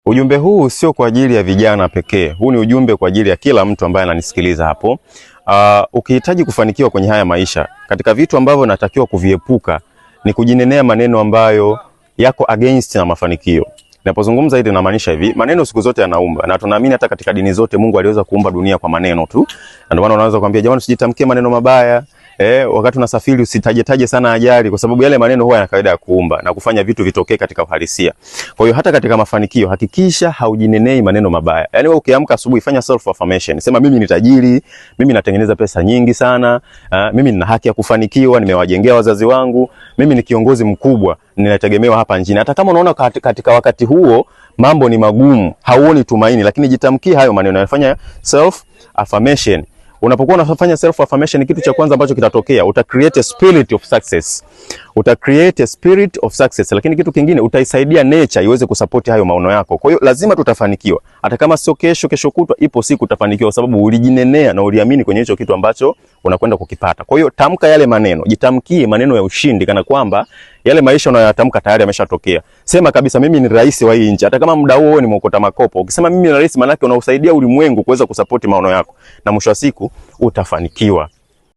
Ujumbe huu sio kwa ajili ya vijana pekee. Huu ni ujumbe kwa ajili ya kila mtu ambaye ananisikiliza hapo. Ukihitaji kufanikiwa kwenye haya maisha, katika vitu ambavyo natakiwa kuviepuka ni kujinenea maneno ambayo yako against na mafanikio. Ninapozungumza hili namaanisha hivi, maneno siku zote yanaumba. Na tunaamini hata katika dini zote Mungu aliweza kuumba dunia kwa maneno tu. Na ndio maana unaweza kuambia jamani, usijitamkie maneno mabaya. Wakati unasafiri usitaje sana ajali, kwa sababu yale maneno huwa yana kawaida ya kuumba na kufanya vitu vitokee katika uhalisia. Kwa hiyo hata katika mafanikio hakikisha haujinenei maneno mabaya. Yaani wewe ukiamka asubuhi fanya self affirmation. Sema mimi ni tajiri, mimi natengeneza pesa nyingi sana, mimi nina haki ya kufanikiwa, nimewajengea wazazi wangu, mimi ni kiongozi mkubwa, ninategemewa hapa nchini. Hata kama unaona katika wakati huo mambo ni magumu, hauoni tumaini, lakini jitamkie hayo maneno, yanafanya self affirmation. Unapokuwa unafanya self affirmation, kitu cha kwanza ambacho kitatokea, uta create a spirit of success. Uta create a spirit of success, lakini kitu kingine utaisaidia nature iweze kusupport hayo maono yako. Kwa hiyo lazima tutafanikiwa. Hata kama sio kesho kutwa, ipo siku utafanikiwa kwa sababu ulijinenea na uliamini kwenye hicho kitu ambacho unakwenda kukipata. Kwa hiyo tamka yale maneno, jitamkie maneno ya ushindi kana kwamba yale maisha unayotamka tayari yameshatokea. Sema kabisa mimi ni rais wa hii nchi. Hata kama muda huo ni mokota makopo, ukisema mimi ni rais, maana yake unausaidia ulimwengu kuweza kusupport maono yako, na mwisho wa siku utafanikiwa.